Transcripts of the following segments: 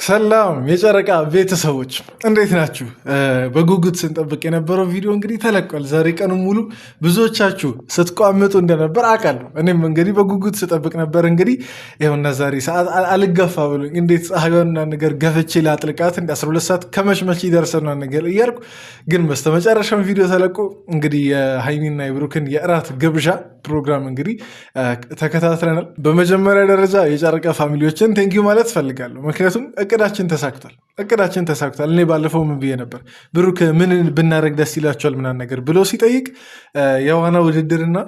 ሰላም የጨረቃ ቤተሰቦች እንዴት ናችሁ? በጉጉት ስንጠብቅ የነበረው ቪዲዮ እንግዲህ ተለቋል። ዛሬ ቀኑን ሙሉ ብዙዎቻችሁ ስትቋምጡ እንደነበር አውቃለሁ። እኔም እንግዲህ በጉጉት ስጠብቅ ነበር። እንግዲህ ይኸውና ዛሬ ሰዓት አልገፋ ብሎኝ እንዴት ፀሐዩና ነገር ገፍቼ ላጥልቃት እንደ 12 ሰዓት ከመሽመች ይደርሰና ነገር እያልኩ ግን በስተመጨረሻም ቪዲዮ ተለቆ እንግዲህ የሃይሚና የብሩክን የእራት ግብዣ ፕሮግራም እንግዲህ ተከታትለናል። በመጀመሪያ ደረጃ የጨረቃ ፋሚሊዎችን ቴንኪዩ ማለት እፈልጋለሁ። ምክንያቱም እቅዳችን ተሳክቷል። እኔ ባለፈው ምን ብዬ ነበር? ብሩክ ምን ብናደረግ ደስ ይላቸዋል ምናምን ነገር ብሎ ሲጠይቅ የዋና ውድድርና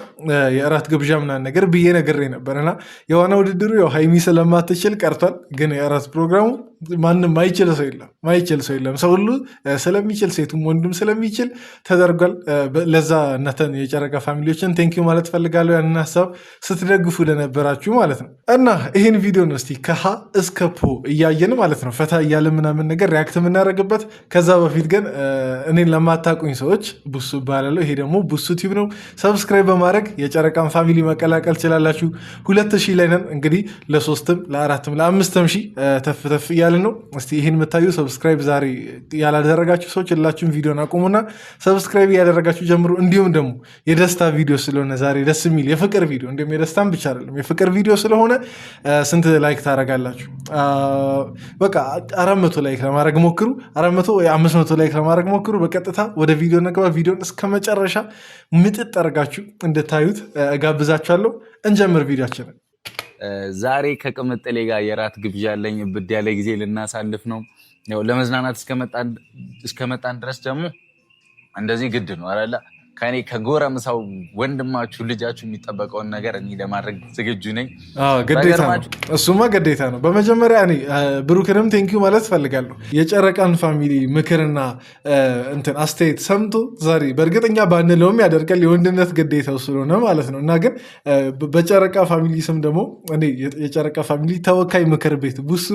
የእራት ግብዣ ምናምን ነገር ብዬ ነግሬ ነበር እና የዋና ውድድሩ ያው ሃይሚ ስለማትችል ቀርቷል። ግን የእራት ፕሮግራሙ ማንም ማይችል ሰው የለም። ሰው ሁሉ ስለሚችል ሴቱም ወንዱም ስለሚችል ተደርጓል። ለዛ እናንተን የጨረቃ ፋሚሊዎችን ቴንኪዩ ማለት ፈልጋለሁ። ያንን ሀሳብ ስትደግፉ ለነበራችሁ ማለት ነው። እና ይህን ቪዲዮ ነው እስቲ ከሀ እስከ ፖ እያየን ማለት ነው ፈታ እያለ ምናምን ነገር ሪያክት የምናደርግበት። ከዛ በፊት ግን እኔን ለማታቁኝ ሰዎች ቡሱ እባላለሁ። ይሄ ደግሞ ቡሱ ቲዩብ ነው። ሰብስክራይብ በማድረግ የጨረቃን ፋሚሊ መቀላቀል ችላላችሁ። 2000 ላይ ነን እንግዲህ ለ3ም ለ4ም ለ5ም ሺህ ተፍተፍ እያልን ነው። እስቲ ይህን የምታዩ ሰብስክራይብ ዛሬ ያላደረጋችሁ ሰዎች የላችሁም ቪዲዮን አቁሙና ሰብስክራይብ እያደረጋችሁ ጀምሩ። እንዲሁም ደግሞ የደስታ ቪዲዮ ስለሆነ ዛሬ ደስ የሚል የፍቅር ቪዲዮ እንዲሁም የደስታን ብቻ አይደለም የፍቅር ቪዲዮ ስለሆነ ስንት ላይክ ታደርጋላችሁ? በቃ 400 ላይክ ለማድረግ ሞክሩ። 400 ወይ 500 ላይክ ለማድረግ ሞክሩ። በቀጥታ ወደ ቪዲዮ ነገባ። ቪዲዮን እስከ መጨረሻ ምጥጥ አድርጋችሁ እንድታዩት እጋብዛችኋለሁ። እንጀምር ቪዲዮችንን። ዛሬ ከቅምጥሌ ጋር የራት ግብዣ ያለኝ ብድ ያለ ጊዜ ልናሳልፍ ነው። ያው ለመዝናናት እስከመጣን ድረስ ደግሞ እንደዚህ ግድ ነው አይደለ? ከኔ ከጎረምሳው ወንድማችሁ ልጃችሁ የሚጠበቀውን ነገር እኔ ለማድረግ ዝግጁ ነኝ። ግዴታ ነው፣ እሱማ ግዴታ ነው። በመጀመሪያ እኔ ብሩክንም ቴንኪዩ ማለት እፈልጋለሁ። የጨረቃን ፋሚሊ ምክርና እንትን አስተያየት ሰምቶ ዛሬ በእርግጠኛ ባንለውም ያደርጋል የወንድነት ግዴታው ስለሆነ ማለት ነው። እና ግን በጨረቃ ፋሚሊ ስም ደግሞ እኔ የጨረቃ ፋሚሊ ተወካይ ምክር ቤት ቡሱ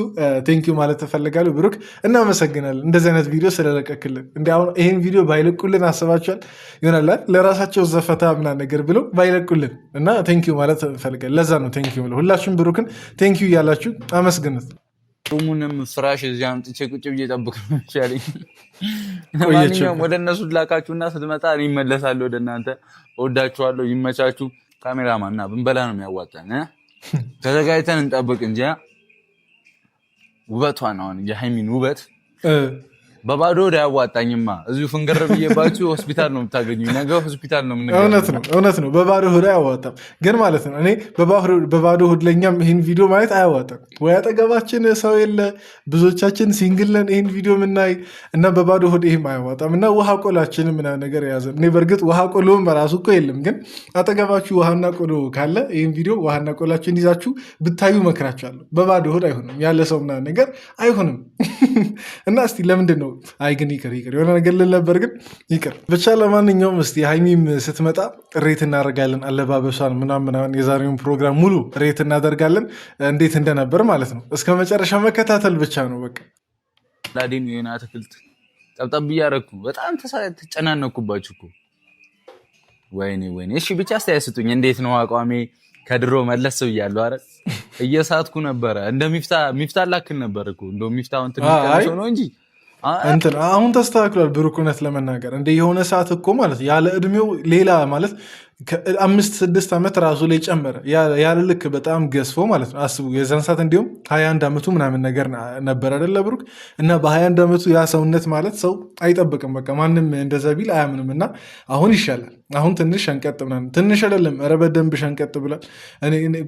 ቴንኪዩ ማለት እፈልጋለሁ። ብሩክ እናመሰግናለን እንደዚህ አይነት ቪዲዮ ስለለቀክልን። እንዲሁም ይህን ቪዲዮ ባይለቁልን አስባችኋል ይሆናል ለራሳቸው ዘፈታ ምናምን ነገር ብለው ባይለቁልን እና ቴንኪዩ ማለት ፈልጋል። ለዛ ነው ቴንኪዩ ብለው ሁላችሁም ብሩክን ቴንኪዩ እያላችሁ አመስግኑት። ሩሙንም ፍራሽ እዚህ አምጥቼ ቁጭ ብዬ ጠብቅ ነው ይሻለኝ። ማንኛውም ወደ እነሱ ላካችሁና ስትመጣ እኔ እመለሳለሁ ወደ እናንተ። እወዳችኋለሁ። ይመቻችሁ። ካሜራማን እና ብንበላ ነው የሚያዋጣን። ተዘጋጅተን እንጠብቅ እንጂ ውበቷን አሁን የሃይሚን ውበት በባዶ ወደ አያዋጣኝማ። እዚሁ ፍንገር ብዬባችሁ ሆስፒታል ነው የምታገኙኝ። ነገ ሆስፒታል ነው የምንገናኘው። እውነት ነው። በባዶ ሆድ አያዋጣም። ግን ማለት ነው እኔ በባዶ ሆድ ለእኛም ይህን ቪዲዮ ማየት አያዋጣም። ወይ አጠገባችን ሰው የለ፣ ብዙዎቻችን ሲንግል ነን ይህን ቪዲዮ የምናይ እና በባዶ ሆድ ይህም አያዋጣም እና ውሃ ቆላችንም ምናምን ነገር የያዘን። እኔ በእርግጥ ውሃ ቆሎም በራሱ እኮ የለም፣ ግን አጠገባችሁ ውሃና ቆሎ ካለ ይህን ቪዲዮ ውሃና ቆላችን ይዛችሁ ብታዩ መክራችኋለሁ። በባዶ ሆድ አይሆንም፣ ያለ ሰው ምናምን ነገር አይሆንም። እና እስቲ ለምንድን ነው አይ ግን ይቅር የሆነ ነገር ልል ነበር ግን ይቅር ብቻ። ለማንኛውም እስቲ ሃይሚም ስትመጣ ሬት እናደርጋለን። አለባበሷን ምናምን የዛሬውን ፕሮግራም ሙሉ ሬት እናደርጋለን እንዴት እንደነበር ማለት ነው። እስከ መጨረሻ መከታተል ብቻ ነው በቃ። ላዴን የሆነ አትክልት ጠብጠብ እያደረኩ በጣም ተጨናነኩባችሁ እኮ። ወይኔ እሺ ብቻ አስተያየት ስጡኝ። እንዴት ነው አቋሜ? ከድሮ መለስ ብያለሁ። አረ እየሳትኩ ነበረ። እንደ ሚፍታ ላክል ነበር እኮ እንደ ሚፍታውን ትንሽ ነው እንጂ እንትን አሁን ተስተካክሏል። ብሩክ እውነት ለመናገር እንደ የሆነ ሰዓት እኮ ማለት ያለ እድሜው ሌላ ማለት 5-6 ዓመት ራሱ ላይ ጨመረ ያለ ልክ በጣም ገዝፎ ማለት ነው። አስቡ የዛን ሰዓት እንዲሁም 21 ዓመቱ ምናምን ነገር ነበር አይደለ ብሩክ? እና በ21 ዓመቱ ያ ሰውነት ማለት ሰው አይጠብቅም። በቃ ማንም እንደዛ ቢል አያምንም። እና አሁን ይሻላል። አሁን ትንሽ ሸንቀጥ ምናምን ትንሽ አይደለም ኧረ በደንብ ሸንቀጥ ብሏል።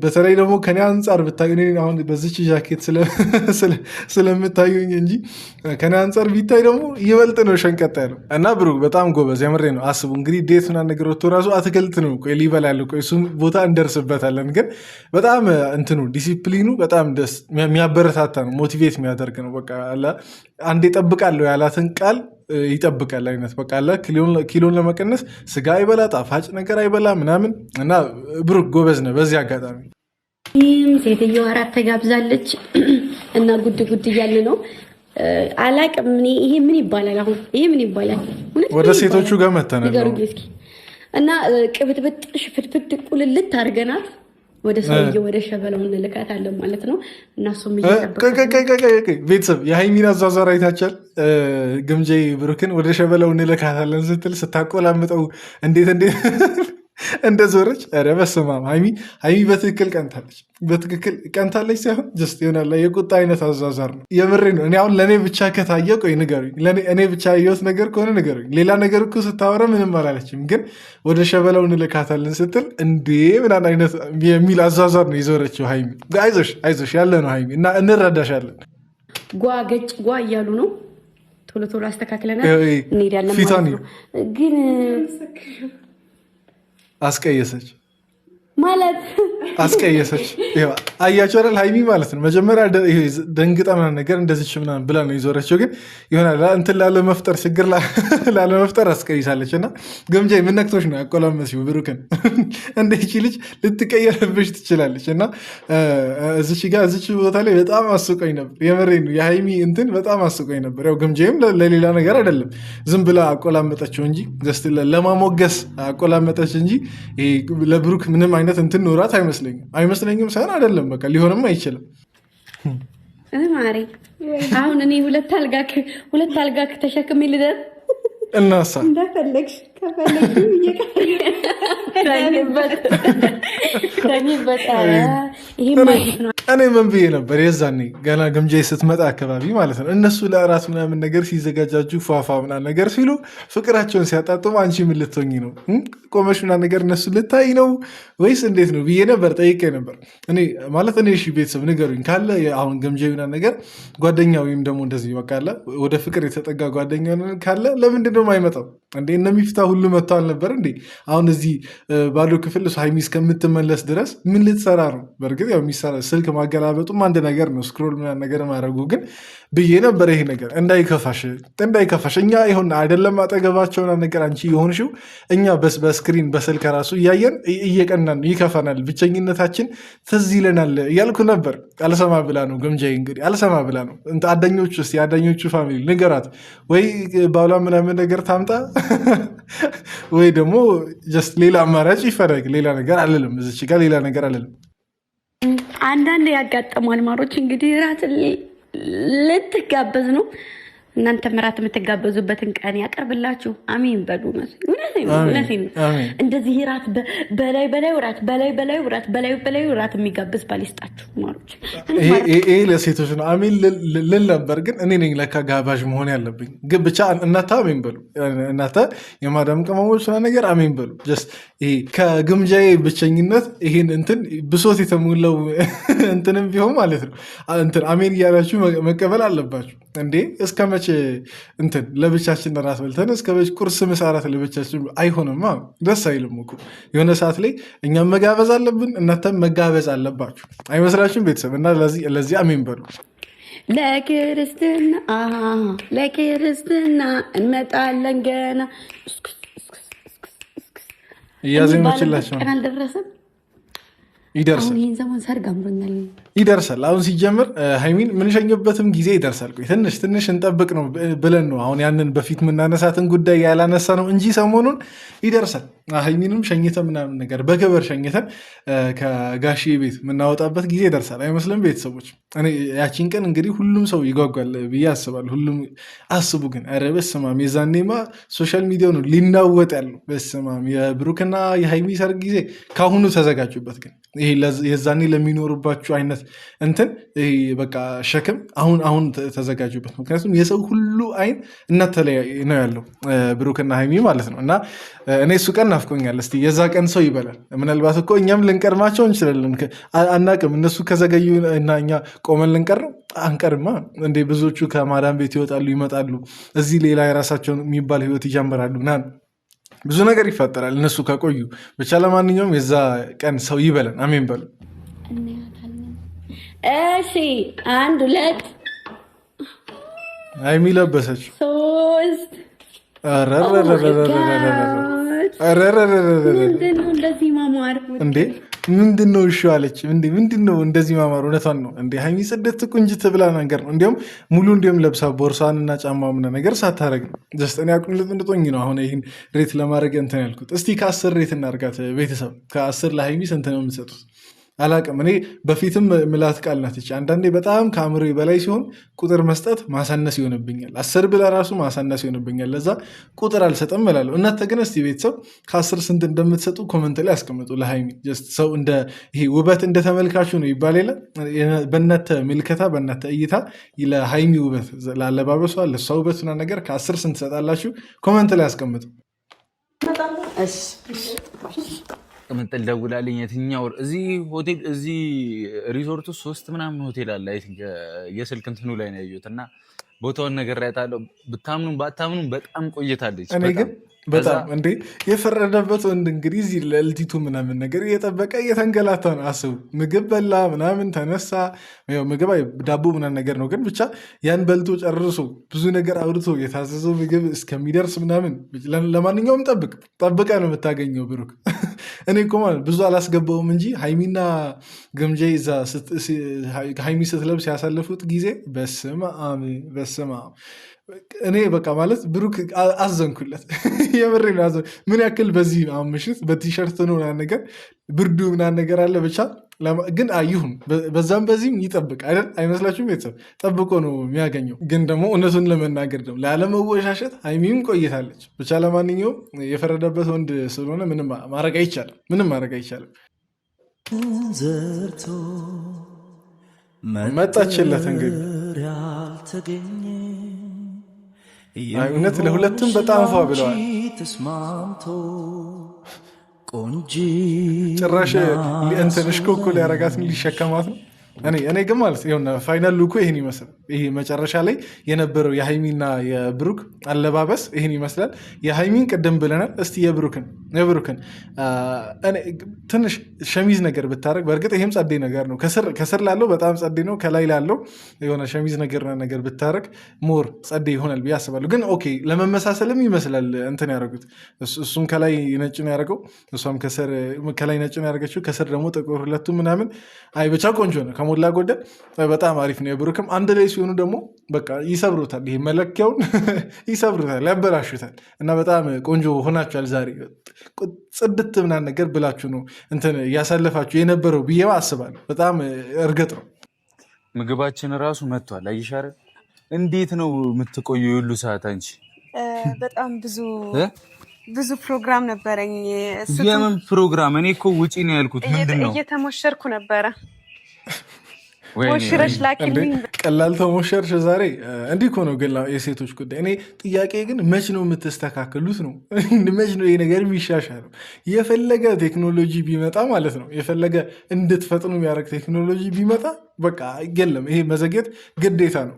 በተለይ ደግሞ ከኔ አንጻር ብታዩ አሁን በዚች ጃኬት ስለምታዩኝ እንጂ ከኔ አንጻር ቢታይ ደግሞ ይበልጥ ነው ሸንቀጥ ያለው። እና ብሩክ በጣም ጎበዝ የምሬ ነው። አስቡ እንግዲህ ዴት ምናምን ነገር ወጥቶ ራሱ አትክልት ነው ሊበላ ያለው። እሱም ቦታ እንደርስበታለን። ግን በጣም እንትኑ ዲሲፕሊኑ በጣም ደስ የሚያበረታታ ነው። ሞቲቬት የሚያደርግ ነው። በቃ አንዴ ጠብቃለሁ ያላትን ቃል ይጠብቃል አይነት በቃ ኪሎን ለመቀነስ ስጋ አይበላ፣ ጣፋጭ ነገር አይበላ ምናምን እና ብሩክ ጎበዝ ነው። በዚህ አጋጣሚ ሴትዮዋ አራት ተጋብዛለች እና ጉድ እያለ ነው። አላቅም ይሄ ምን ይባላል? አሁን ይሄ ምን ይባላል? ወደ ሴቶቹ ጋር መተናል እና ቅብጥብጥ ሽፍትፍት ቁልልት አድርገናት ወደ ሰውዬ ወደ ሸበላው እንልካታለን ማለት ነው። እናሱም ቤተሰብ የሃይሚን አዟዟር አይታችኋል። ግምጄ ብሩክን ወደ ሸበላው እንልካታለን ስትል ስታቆላምጠው እንዴት እንደዞረች ኧረ በስመ አብ። ሃይሚ በትክክል ቀንታለች ሳይሆን ጀስት ይሆናል የቁጣ አይነት አዟዟር ነው። የምሬ ነው። እኔ አሁን ለእኔ ብቻ ከታየ ቆይ ንገሩኝ፣ እኔ ብቻ ያየሁት ነገር ከሆነ ንገሩኝ። ሌላ ነገር እኮ ስታወራ ምንም አላለችም፣ ግን ወደ ሸበላው እንልካታለን ስትል እንዴ ምናምን አይነት የሚል አዟዟር ነው የዞረችው ሃይሚ። አይዞሽ ያለ ነው ሃይሚ እና እንረዳሻለን። ጓ ገጭ ጓ እያሉ ነው። ቶሎ አስተካክለናል እንሄዳለን ማለት ነው። ግን አስቀየሰች ማለት አስቀየሰች። አያቸው አይደል ሃይሚ ማለት ነው። መጀመሪያ ደንግጣ ምናምን ነገር እንደዚች ምናምን ብላ ነው የዞረችው፣ ግን ይሆናል እንትን ላለመፍጠር ችግር ላለመፍጠር አስቀይሳለች። እና ግምጃ ምን ነክቶች ነው ያቆላመሲው ብሩክን? እንደቺ ልጅ ልትቀየርብሽ ትችላለች። እና እዚች ቦታ ላይ በጣም አስቆኝ ነበር። የመሬ ነው የሃይሚ እንትን በጣም አስቆኝ ነበር። ያው ግምጃም ለሌላ ነገር አይደለም፣ ዝም ብላ አቆላመጠችው እንጂ ለማሞገስ አቆላመጠች እንጂ ለብሩክ ምንም አይነት እንትን ኖራት አይመስለኝም ሳይሆን አይደለም፣ በቃ ሊሆንም አይችልም። ማሪ አሁን እኔ ሁለት አልጋ ተሸክሜ ልደር እናሳ እንደፈለግሽ እኔ ምን ብዬ ነበር የዛኔ ገና ግምጃ ስትመጣ አካባቢ ማለት ነው፣ እነሱ ለእራት ምናምን ነገር ሲዘጋጃጁ ፏፏ ምናምን ነገር ሲሉ ፍቅራቸውን ሲያጣጥሙ አንቺ ምን ልትሆኚ ነው? ቆመሽ ምናምን ነገር እነሱ ልታይ ነው ወይስ እንዴት ነው ብዬ ነበር፣ ጠይቄ ነበር። እኔ እሺ ቤተሰብ ንገሩኝ ካለ አሁን ግምጃ ምናምን ነገር ጓደኛ ወይም ደግሞ እንደዚህ በቃ አለ ወደ ፍቅር የተጠጋ ጓደኛ ካለ ለምንድን ነው የማይመጣው እንዴ? እነሚፍታ ሁሉ መጥተው አልነበር እንዴ? አሁን እዚህ ባዶ ክፍል ሃይሚ እስከምትመለስ ድረስ ምን ልትሰራ ነው? በእርግጥ ያው የሚሰራ ስልክ ማገላበጡም አንድ ነገር ነው፣ ስክሮል ምናምን ነገር ማድረጉ ግን ብዬ ነበር። ይሄ ነገር እንዳይከፋሽ እኛ ይሁን አይደለም አጠገባቸውና ነገር አንቺ የሆንሽው እኛ በስክሪን በስልክ ራሱ እያየን እየቀናን ይከፋናል፣ ብቸኝነታችን ትዝ ይለናል እያልኩ ነበር። አልሰማ ብላ ነው ግምጃዬ፣ እንግዲህ አልሰማ ብላ ነው። የአዳኞቹ ፋሚሊ ንገራት ወይ ባሏ ምናምን ነገር ታምጣ ወይ ደግሞ ጀስት ሌላ አማራጭ ይፈረግ። ሌላ ነገር አልልም፣ እዚች ጋር ሌላ ነገር አልልም። አንዳንድ ያጋጠሟል ማሮች። እንግዲህ ራት ልትጋበዝ ነው። እናንተ ምራት የምትጋበዙበትን ቀን ያቀርብላችሁ። አሜን በሉ። እውነቴን ነው። እንደዚህ ራት በላይ ራት የሚጋብዝ ባል ይስጣችሁ ማሮች። ይሄ ለሴቶች ነው። አሜን ልል ነበር፣ ግን እኔ ነኝ ለካ ጋባዥ መሆን ያለብኝ። ግን ብቻ እናንተ አሜን በሉ። እናንተ የማዳም ቅመሞች ነገር አሜን በሉ። ይሄ ከግምጃዬ ብቸኝነት ይሄን እንትን ብሶት የተሞላው እንትንም ቢሆን ማለት ነው እንትን አሜን እያላችሁ መቀበል አለባችሁ እንዴ። እስከ መቼ እንትን ለብቻችን ራት በልተን እስከ ቁርስ ምሳ ራት ለብቻችን አይሆንማ፣ ደስ አይልም እኮ። የሆነ ሰዓት ላይ እኛም መጋበዝ አለብን፣ እናንተም መጋበዝ አለባችሁ። አይመስላችሁም ቤተሰብ? እና ለዚህ አሜን በሉ። ለክርስትና እንመጣለን ገና እያዘመችላቸው ቀን አልደረሰም። ይደርሳል። ይህን ዘመን ሰርግ አምሮኛል። ይደርሳል። አሁን ሲጀምር ሃይሚን ምንሸኝበትም ጊዜ ይደርሳል። ቆይ ትንሽ እንጠብቅ ነው ብለን ነው አሁን ያንን በፊት የምናነሳትን ጉዳይ ያላነሳ ነው እንጂ ሰሞኑን ይደርሳል። ሃይሚንም ሸኝተን ምናምን ነገር በክብር ሸኝተን ከጋሺ ቤት የምናወጣበት ጊዜ ይደርሳል። አይመስልም ቤተሰቦች? ያቺን ቀን እንግዲህ ሁሉም ሰው ይጓጓል ብዬ አስባለሁ። ሁሉም አስቡ ግን ኧረ በስመ አብ የዛኔማ ሶሻል ሚዲያው ነው ሊናወጥ ያለው። በስመ አብ የብሩክና የሃይሚ ሰርግ ጊዜ ከአሁኑ ተዘጋጁበት። ግን ይሄ የዛኔ ለሚኖሩባችሁ አይነት እንትን በቃ ሸክም አሁን ተዘጋጁበት። ምክንያቱም የሰው ሁሉ አይን እናንተ ላይ ነው ያለው፣ ብሩክና ሃይሚ ማለት ነው። እና እኔ እሱ ቀን ናፍቆኛል። እስኪ የዛ ቀን ሰው ይበላል። ምናልባት እኮ እኛም ልንቀድማቸው እንችላለን፣ አናቅም። እነሱ ከዘገዩ እና እኛ ቆመን ልንቀር አንቀርማ እንዴ? ብዙዎቹ ከማዳም ቤት ይወጣሉ ይመጣሉ፣ እዚህ ሌላ የራሳቸውን የሚባል ህይወት ይጀምራሉ ምናምን ብዙ ነገር ይፈጠራል እነሱ ከቆዩ። ብቻ ለማንኛውም የዛ ቀን ሰው ይበለን። አሜን በሉ። እሺ 1 2 ሃይሚ ለበሰች 3 እንደዚህ ማማር እንዴ? ምንድን ነው እሺ አለች እንዴ? ምንድን ነው እንደዚህ ማማር? እውነቷን ነው እንዴ? ሃይሚ ጽድት ቁንጅት ብላ ነገር ነው። እንዲሁም ሙሉ ለብሳ ቦርሳንና ጫማ ምና ነገር ሳታረግ ነው። እኔ አቁንልጥንጦኝ ነው አሁን ይህን ሬት ለማድረግ እንትን ያልኩት። እስቲ ከ10 ሬት እናርጋት ቤተሰብ። ከ10 ለሃይሚ ስንት ነው የምትሰጡት? አላቅም። እኔ በፊትም ምላት ቃል ናት ይቺ። አንዳንዴ በጣም ከአእምሮ በላይ ሲሆን ቁጥር መስጠት ማሳነስ ይሆንብኛል። 10 ብላ ራሱ ማሳነስ ይሆንብኛል። ለዛ ቁጥር አልሰጥም እላለሁ። እናንተ ግን እስቲ ቤተሰብ ከ10 ስንት እንደምትሰጡ ኮመንት ላይ አስቀምጡ። ለሃይሚ ሰው እንደ ይሄ ውበት እንደ ተመልካቹ ነው ይባል የለ። በእናተ ምልከታ በእናተ እይታ ለሃይሚ ውበት፣ ለአለባበሷ፣ ለእሷ ውበት ና ነገር ከ10 ስንት ትሰጣላችሁ? ኮመንት ላይ አስቀምጡ። ቅምጥል ደውላልኝ የትኛው እዚህ ሆቴል እዚህ ሪዞርቱ 3 ምናምን ሆቴል አለ። አይ ቲንክ የስልክ እንትኑ ላይ ነው ያየሁት እና ቦታውን ነገር ያጣለው ብታምኑም ባታምኑም በጣም ቆይታለች። እኔ ግን በጣም እንዴ የፈረደበት ወንድ እንግዲህ እዚህ ለልቲቱ ምናምን ነገር እየጠበቀ እየተንገላታ ነው። አስቡ። ምግብ በላ ምናምን ተነሳ። ምግብ ዳቦ ምናምን ነገር ነው፣ ግን ብቻ ያን በልቶ ጨርሶ ብዙ ነገር አውርቶ የታዘዘው ምግብ እስከሚደርስ ምናምን ለማንኛውም ጠብቀ ነው የምታገኘው ብሩክ። እኔ እኮ ማለት ብዙ አላስገባውም እንጂ ሃይሚና ገምጃ ዛ ሃይሚ ስትለብስ ያሳለፉት ጊዜ በስመ አብ በስመ አብ። እኔ በቃ ማለት ብሩክ አዘንኩለት። የምሬ ነው። ምን ያክል በዚህ ምሽት በቲሸርት ነው ምናምን ነገር ብርዱ ምናምን ነገር አለ። ብቻ ግን አይሁን በዛም በዚህም ይጠብቅ አይደል? አይመስላችሁም? ቤተሰብ ጠብቆ ነው የሚያገኘው። ግን ደግሞ እውነቱን ለመናገር ደግሞ ላለመወሻሸት ሃይሚም ቆይታለች። ብቻ ለማንኛውም የፈረደበት ወንድ ስለሆነ ምንም ማድረግ አይቻልም። መጣችለት እንግዲህ እውነት ለሁለቱም በጣም ፏ ብለዋል። ጭራሽ እንትን እሽኮኮ ሊያረጋት ሊሸከማት ነው። እኔ ግን ማለት ሆነ ፋይናል ሉኩ ይህን ይመስላል። ይሄ መጨረሻ ላይ የነበረው የሃይሚና የብሩክ አለባበስ ይህን ይመስላል። የሃይሚን ቅድም ብለናል። እስቲ የብሩክን ትንሽ ሸሚዝ ነገር ብታደረግ፣ በእርግጥ ይህም ጸዴ ነገር ነው። ከስር ላለው በጣም ጸዴ ነው። ከላይ ላለው የሆነ ሸሚዝ ነገር ብታደረግ ሞር ጸዴ ይሆናል ብዬ አስባለሁ። ግን ኦኬ ለመመሳሰልም ይመስላል እንትን ያደረጉት። እሱም ከላይ ነጭ ነው ያደረገው፣ እሷም ከላይ ነጭ ነው ያደረገችው፣ ከስር ደግሞ ጥቁር። ሁለቱ ምናምን አይ ብቻ ቆንጆ ነው። ከሞላ ጎደል በጣም አሪፍ ነው። የብሩክም አንድ ላይ ሲሆኑ ደግሞ በቃ ይሰብሩታል። ይሄ መለኪያውን ይሰብሩታል፣ ያበላሹታል። እና በጣም ቆንጆ ሆናችኋል ዛሬ። ጽድት ምናምን ነገር ብላችሁ ነው እንትን እያሳለፋችሁ የነበረው ብዬ አስባለሁ። በጣም እርግጥ ነው ምግባችን ራሱ መጥቷል። አይሻር እንዴት ነው የምትቆዩ የሁሉ ሰዓት አንቺ? በጣም ብዙ ፕሮግራም ነበረኝ። የምን ፕሮግራም? እኔ እኮ ውጪ ነው ያልኩት። ምንድን ነው? እየተሞሸርኩ ነበረ። ሞሽረሽ ላኪልኝ። ቀላል ተሞሸርሽ ዛሬ። እንዲህ እኮ ነው ግን የሴቶች ጉዳይ። እኔ ጥያቄ ግን መች ነው የምትስተካከሉት ነው? መች ነው ይሄ ነገር የሚሻሻለው? የፈለገ ቴክኖሎጂ ቢመጣ ማለት ነው፣ የፈለገ እንድትፈጥኑ የሚያደርግ ቴክኖሎጂ ቢመጣ በቃ የለም፣ ይሄ መዘግየት ግዴታ ነው።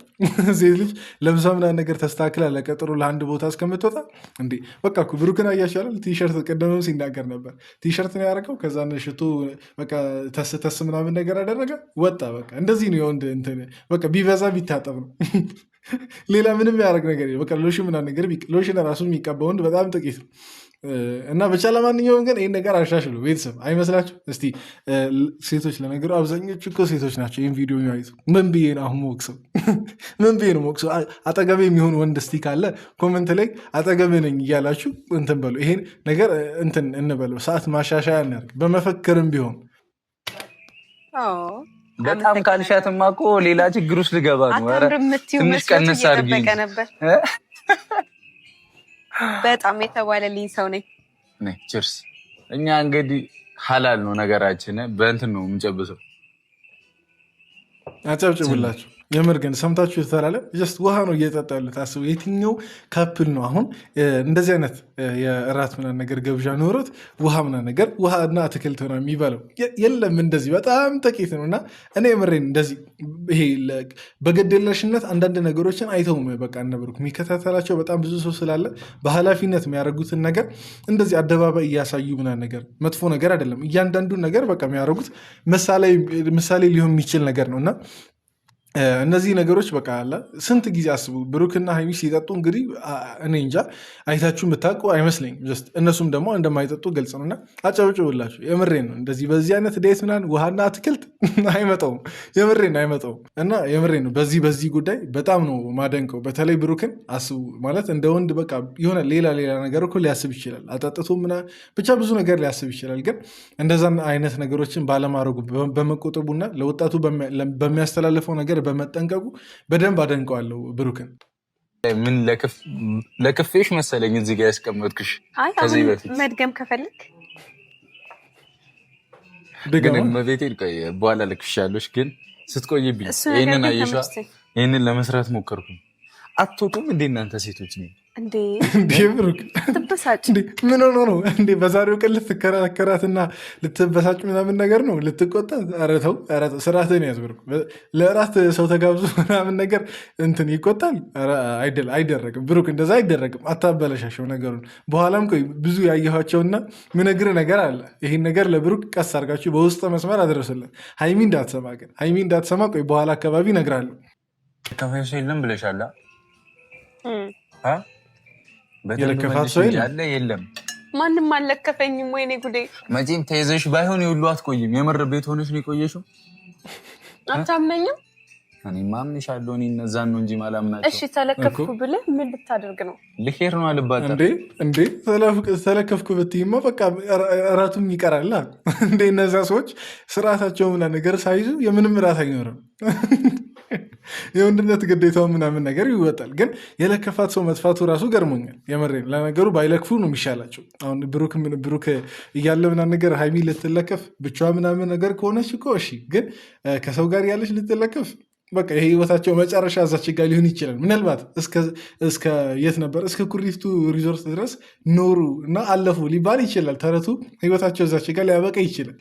ሴት ልጅ ለብሳ ምናምን ነገር ተስተካክላ ለቀጠሮ ለአንድ ቦታ እስከምትወጣ እንዴ በቃ ብሩክን አያሻላል። ቲሸርት ቀደመም ሲናገር ነበር። ቲሸርት ነው ያደረገው። ከዛ ሽቶ በቃ ተስ ምናምን ነገር አደረገ፣ ወጣ። በቃ እንደዚህ ነው የወንድ እንትን። በቃ ቢበዛ ቢታጠብ ነው። ሌላ ምንም ያደረግ ነገር በቃ ሎሽን ምናምን ነገር ሎሽን ራሱ የሚቀባ ወንድ በጣም ጥቂት ነው። እና ብቻ ለማንኛውም ግን ይህን ነገር አሻሽሉ ቤተሰብ፣ አይመስላችሁ? እስቲ ሴቶች፣ ለነገሩ አብዛኞቹ እኮ ሴቶች ናቸው ይህን ቪዲዮ የሚያዩት። ምን ብዬ ነው አሁን ሞክሰው? ምን ብዬ ነው ሞክሰው? አጠገቤ የሚሆን ወንድ እስቲ ካለ ኮመንት ላይ አጠገቤ ነኝ እያላችሁ እንትን በሉ። ይሄን ነገር እንትን እንበለው፣ ሰዓት ማሻሻያ እናድርግ፣ በመፈክርም ቢሆን። በጣም ካልሻትማ እኮ ሌላ ችግር ውስጥ ልገባ ነው። ትንሽ ቀነስ አድርጊ ነበር። በጣም የተባለልኝ ሰው ነኝ። ችርስ። እኛ እንግዲህ ሀላል ነው ነገራችን፣ በእንትን ነው የምንጨብሰው። አጨብጭቡላችሁ። የምር ግን ሰምታችሁ የተላለ ጀስት ውሃ ነው እየጠጣ ያሉት። አስቡ፣ የትኛው ካፕል ነው አሁን እንደዚህ አይነት የእራት ምናምን ነገር ገብዣ ኖሮት ውሃ ምናምን ነገር ውሃና አትክልት ሆና የሚበለው? የለም። እንደዚህ በጣም ጥቂት ነው። እና እኔ የምሬን እንደዚህ ይሄ በገደለሽነት አንዳንድ ነገሮችን አይተውም። በቃ ነበርኩ የሚከታተላቸው በጣም ብዙ ሰው ስላለ በኃላፊነት የሚያደርጉትን ነገር እንደዚህ አደባባይ እያሳዩ ምናምን ነገር መጥፎ ነገር አይደለም። እያንዳንዱን ነገር በቃ የሚያደርጉት ምሳሌ ሊሆን የሚችል ነገር ነው እና እነዚህ ነገሮች በቃ አለ ስንት ጊዜ አስቡ። ብሩክና ሀይሚ ሲጠጡ እንግዲህ እኔ እንጃ አይታችሁ የምታውቁ አይመስለኝም። ጀስት እነሱም ደግሞ እንደማይጠጡ ግልጽ ነው እና አጨብጭቡላችሁ። የምሬን ነው። እንደዚህ በዚህ አይነት ዴት ምናምን ውሃና አትክልት አይመጣውም። የምሬን አይመጣውም እና የምሬን ነው። በዚህ ጉዳይ በጣም ነው ማደንቀው። በተለይ ብሩክን አስቡ ማለት እንደ ወንድ በቃ የሆነ ሌላ ነገር እኮ ሊያስብ ይችላል። አጠጥቶ ምናምን ብቻ ብዙ ነገር ሊያስብ ይችላል። ግን እንደዛን አይነት ነገሮችን ባለማድረጉ በመቆጠቡና ለወጣቱ በሚያስተላልፈው ነገር በመጠንቀቁ በደንብ አደንቀዋለሁ ብሩክን። ምን ለክፌሽ መሰለኝ እዚህ ጋር ያስቀመጥኩሽ። ከዚህ በፊት መድገም ከፈለክ ግን በቤቴ በኋላ ልክሻለሽ። ግን ስትቆይብኝ ይህንን አየሻ። ይህንን ለመስራት ሞከርኩ። አትወጡም እንዴ እናንተ ሴቶች ነው እንዴ? ብሩክ ምን ሆኖ ነው እንዴ? በዛሬው ቀን ልትከራከራትና ልትበሳጭ ምናምን ነገር ነው ልትቆጣ? ኧረ ተው ስርዓትን ያዝ ብሩክ። ለእራት ሰው ተጋብዞ ምናምን ነገር እንትን ይቆጣል? አይደረግም ብሩክ፣ እንደዛ አይደረግም። አታበለሻሸው ነገሩን። በኋላም ቆይ ብዙ ያየኋቸውና ምነግር ነገር አለ። ይህን ነገር ለብሩክ ቀስ አድርጋችሁ በውስጥ መስመር አድረሱለት። ሀይሚ እንዳትሰማ ግን ሀይሚ እንዳትሰማ። ቆይ በኋላ አካባቢ እነግራለሁ። ከፈሱ የለም ብለሻላ የለከፋት ሰው የለም። ማንም አልለከፈኝም። ወይኔ ጉዴ! መቼም ተይዘሽ ባይሆን የሁሉ አትቆይም። የምር ቤት ሆነሽ ነው የቆየሽው። አታምነኝም? እኔ ማምንሻለሁ። እኔ እነዛን ነው እንጂ ማላምናቸው። እሺ ተለከፍኩ ብለህ ምን ልታደርግ ነው? ልሄድ ነው አልባታ እንዴ? ተለከፍኩ ብትይማ በቃ እራቱም ይቀራል እንዴ? እነዛ ሰዎች ስርዓታቸው ምና ነገር ሳይዙ የምንም እራት አይኖርም። የወንድነት ግዴታው ምናምን ነገር ይወጣል። ግን የለከፋት ሰው መጥፋቱ ራሱ ገርሞኛል። የመሬን ለነገሩ ባይለክፉ ነው የሚሻላቸው። አሁን ብሩክ እያለ ምናምን ነገር ሀይሚ ልትለከፍ ብቻዋ ምናምን ነገር ከሆነች እኮ እሺ። ግን ከሰው ጋር ያለች ልትለከፍ በቃ የህይወታቸው መጨረሻ እዛች ጋር ሊሆን ይችላል። ምናልባት እስከ የት ነበር እስከ ኩሪፍቱ ሪዞርት ድረስ ኖሩ እና አለፉ ሊባል ይችላል። ተረቱ ህይወታቸው እዛች ጋር ሊያበቃ ይችላል።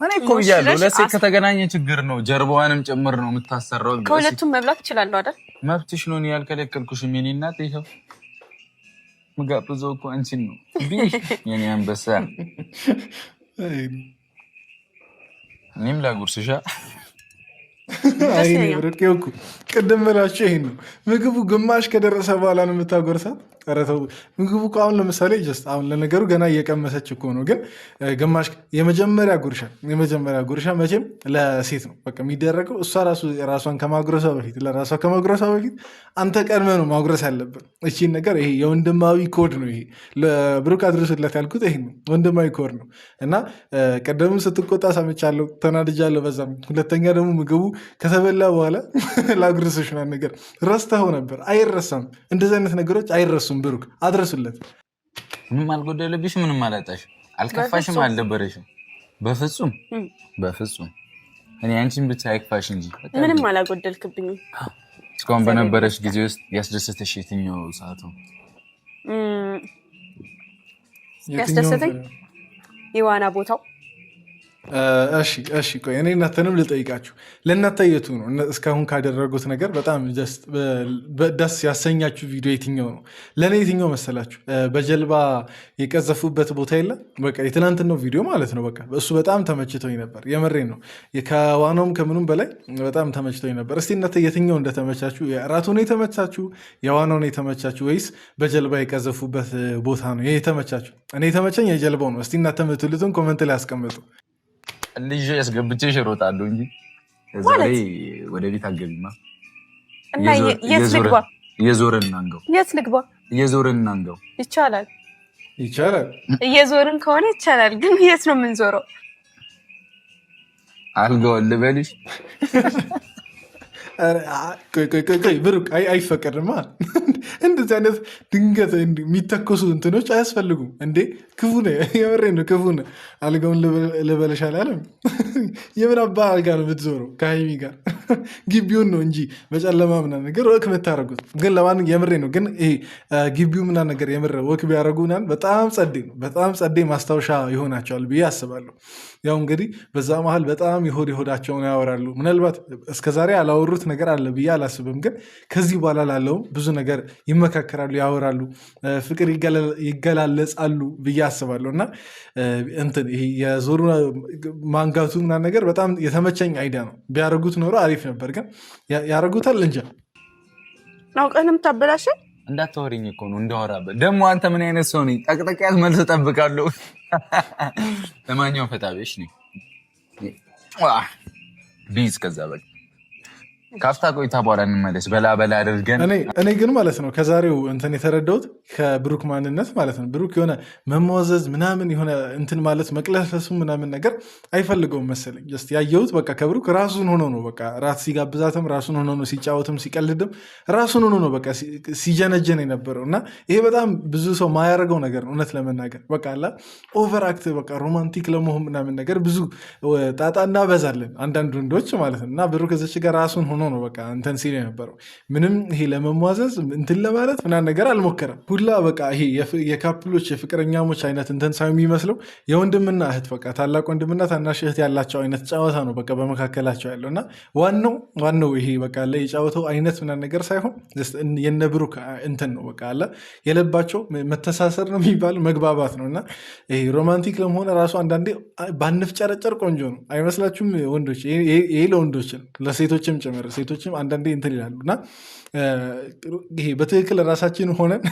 እኔ እኮ ብያለሁ፣ ለሴት ከተገናኘ ችግር ነው። ጀርባዋንም ጭምር ነው የምታሰራው። ከሁለቱም መብላት እችላለሁ አይደል? መብትሽ ነው። እኔ ያልከለከልኩሽም የኔ እናት። ይኸው ምጋብዘው እኮ አንቺን ነው የኔ አንበሳ። እኔም ላጉርስሻ። ቅድም ብላችሁ ይሄን ነው ምግቡ ግማሽ ከደረሰ በኋላ ነው የምታጎርሳት። ኧረ ተው ምግቡ እኮ አሁን ለምሳሌ አሁን ለነገሩ ገና እየቀመሰች እኮ ነው። ግን ግማሽ የመጀመሪያ ጉርሻ መቼም ለሴት ነው በቃ የሚደረገው። እሷ ራሷን ከማጉረሷ በፊት ለራሷ ከማጉረሷ በፊት አንተ ቀድመህ ነው ማጉረስ ያለብን። እቺን ነገር ይሄ የወንድማዊ ኮድ ነው። ይሄ ለብሩክ አድርሱለት ያልኩት ይሄ ነው ወንድማዊ ኮድ ነው። እና ቀደምም ስትቆጣ ሰምቻለሁ፣ ተናድጃለሁ በዛም። ሁለተኛ ደግሞ ምግቡ ከተበላ በኋላ ላጉርስሽ ነገር ረስተኸው ነበር። አይረሳም። እንደዚህ አይነት ነገሮች አይረሱም። ብሩክ አድረሱለት። ምንም አልጎደለብሽ፣ ምንም አላጣሽ፣ አልከፋሽም፣ አልደበረሽም። በፍጹም እኔ አንቺን ብቻ አይክፋሽ እንጂ ምንም አላጎደልክብኝም። እስካሁን በነበረሽ ጊዜ ውስጥ ያስደሰተሽ የትኛው ሰዓት ነው? ያስደሰተኝ የዋና ቦታው። እሺ ቆይ እኔ እናንተንም ልጠይቃችሁ። ለእናንተ የቱ ነው እስካሁን ካደረጉት ነገር በጣም ደስ ያሰኛችሁ ቪዲዮ የትኛው ነው? ለእኔ የትኛው መሰላችሁ? በጀልባ የቀዘፉበት ቦታ የለም በቃ የትናንትናው ቪዲዮ ማለት ነው። በቃ እሱ በጣም ተመችቶኝ ነበር። የመሬን ነው። ከዋናውም ከምኑም በላይ በጣም ተመችቶኝ ነበር። እስቲ እናንተ የትኛው እንደተመቻችሁ? የእራቱ ነው የተመቻችሁ? የዋናው ነው የተመቻችሁ? ወይስ በጀልባ የቀዘፉበት ቦታ ነው የተመቻችሁ? እኔ የተመቸኝ የጀልባው ነው። እስቲ እናንተ የምትሉትን ኮመንት ላይ አስቀምጡ። ልጅ ያስገብቼሽ እሮጣለሁ እንጂ ዛሬ ወደ ቤት አልገቢማ። እና የት ልግባ? እየዞርን እናንገው። የት ልግባ? እየዞርን እናንገው። ይቻላል። እየዞርን ከሆነ ይቻላል። ግን የት ነው የምንዞረው? አልጋውን ልበልሽ? ቆይ ብሩክ አይፈቀድማ። እንደዚህ አይነት ድንገት የሚተኮሱ እንትኖች አያስፈልጉም እንዴ። ክፉ ነው፣ የምሬን ነው፣ ክፉ ነው። አልጋውን ልበለሽ አላለም። የምን አባ አልጋ ነው የምትዞረው ከሀይሚ ጋር? ግቢውን ነው እንጂ በጨለማ ምናምን ነገር ወክ የምታደርጉት። ግን ለማን የምሬን ነው። ግን ይሄ ግቢው ምናምን ነገር የምር ወክ ቢያደርጉ በጣም ጸዴ ነው። በጣም ጸዴ ማስታወሻ ይሆናቸዋል ብዬ አስባለሁ። ያው እንግዲህ በዛ መሀል በጣም የሆዳቸውን ያወራሉ። ምናልባት እስከዛሬ አላወሩት ነገር አለ ብዬ አላስብም። ግን ከዚህ በኋላ ላለውም ብዙ ነገር ይመካከራሉ፣ ያወራሉ፣ ፍቅር ይገላለጻሉ ብዬ አስባለሁ። እና እንትን ይሄ የዞሩ ማንጋቱ ምናምን ነገር በጣም የተመቸኝ አይዲያ ነው። ቢያደርጉት ኖሮ አሪፍ አሪፍ ነበር፣ ግን ያደርጉታል እንጂ ናውቀንም ታበላሽ እንዳታወሪኝ እኮ ነው እንዳወራበት። ደግሞ አንተ ምን አይነት ሰው ነኝ? ጠቅጠቂያት መልስ እጠብቃለሁ። ለማንኛውም ፈታቤሽ ነኝ ቢዝ ከዛ በቃ ካፍታ ቆይታ በኋላ እንመለስ። በላ አድርገን እኔ ግን ማለት ነው ከዛሬው እንትን የተረዳሁት ከብሩክ ማንነት ማለት ነው ብሩክ የሆነ መሟዘዝ ምናምን የሆነ እንትን ማለት መቅለሰሱ ምናምን ነገር አይፈልገውም መሰለኝ። ጀስት ያየሁት በቃ ከብሩክ ራሱን ሆኖ ነው በቃ ራት ሲጋብዛትም ራሱን ሆኖ ነው ሲጫወትም ሲቀልድም ራሱን ሆኖ ነው በቃ ሲጀነጀን የነበረው እና ይሄ በጣም ብዙ ሰው ማያደርገው ነገር ነው እውነት ለመናገር በቃ አላ ኦቨር አክት በቃ ሮማንቲክ ለመሆን ምናምን ነገር ብዙ ጣጣ እናበዛለን አንዳንድ ወንዶች ማለት ነው እና ብሩክ እዚች ጋር ራሱን ሆኖ ነው በቃ እንትን ሲል የነበረው ምንም ይሄ ለመሟዘዝ እንትን ለማለት ምናምን ነገር አልሞከረም ሁላ በቃ ይሄ የካፕሎች የፍቅረኛሞች አይነት እንትን ሳይሆን የሚመስለው የወንድምና እህት በቃ ታላቅ ወንድምና ታናሽ እህት ያላቸው አይነት ጨዋታ ነው በቃ በመካከላቸው ያለው እና ዋናው ይሄ በቃ የጨዋታው አይነት ምናምን ነገር ሳይሆን የነ ብሩክ እንትን ነው በቃ አለ የለባቸው መተሳሰር ነው የሚባል መግባባት ነው እና ይሄ ሮማንቲክ ለመሆን ራሱ አንዳንዴ ባንፍጨረጨር ቆንጆ ነው አይመስላችሁም ወንዶች? ይሄ ለወንዶች ነው ለሴቶችም ጭምር ሴቶችም አንዳንዴ እንትን ይላሉ እና ይሄ በትክክል ራሳችን ሆነን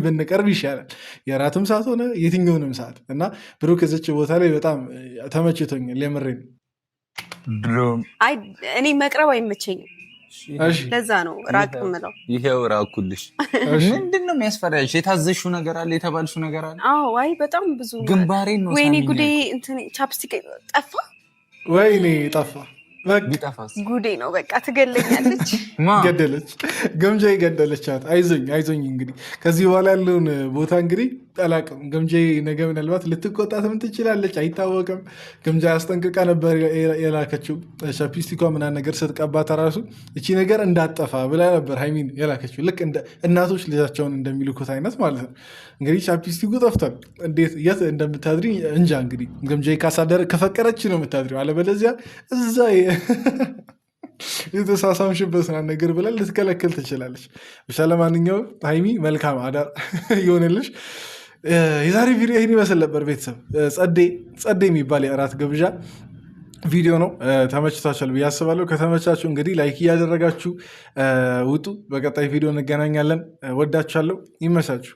ብንቀርብ ይሻላል የራትም ሰዓት ሆነ የትኛውንም ሰዓት እና ብሩክ እዚች ቦታ ላይ በጣም ተመችቶኛል የምሬን እኔ መቅረብ አይመቸኝም ለዛ ነው ራቅ ምለው ይሄው ራኩልሽ ምንድን ነው የሚያስፈራሽ የታዘሽው ነገር አለ የተባልሽው ነገር አለ አይ በጣም ብዙ ግንባሬን ነው ወይኔ ጉዴ ቻፕስቲክ ጠፋ ወይኔ ጠፋ ጉዴ ነው በቃ ትገለኛለች ገደለች ገምጃ ገደለቻት አይዞኝ እንግዲህ ከዚህ በኋላ ያለውን ቦታ እንግዲህ አላውቅም ገምጃ ነገ ምናልባት ልትቆጣትም ትችላለች አይታወቅም ገምጃ ያስጠንቅቃ ነበር የላከችው ቻፕስቲኳ ምናምን ነገር ስትቀባት ራሱ እቺ ነገር እንዳጠፋ ብላ ነበር ሃይሚን የላከችው ልክ እናቶች ልጃቸውን እንደሚልኩት አይነት ማለት ነው እንግዲህ ቻፕስቲኩ ጠፍቷል የት እንደምታድሪ እንጃ እንግዲህ ገምጃ ካሳደረ ከፈቀረች ነው የምታድሪው አለበለዚያ እዛ የተሳሳምሽበት ነገር ብላ ልትከለክል ትችላለች ብቻ ለማንኛውም ሃይሚ መልካም አዳር ይሆንልሽ የዛሬ ቪዲዮ ይህን ይመስል ነበር ቤተሰብ ጸዴ የሚባል የእራት ግብዣ ቪዲዮ ነው ተመችቷችኋል ብዬ አስባለሁ ከተመቻችሁ እንግዲህ ላይክ እያደረጋችሁ ውጡ በቀጣይ ቪዲዮ እንገናኛለን ወዳችኋለሁ ይመቻችሁ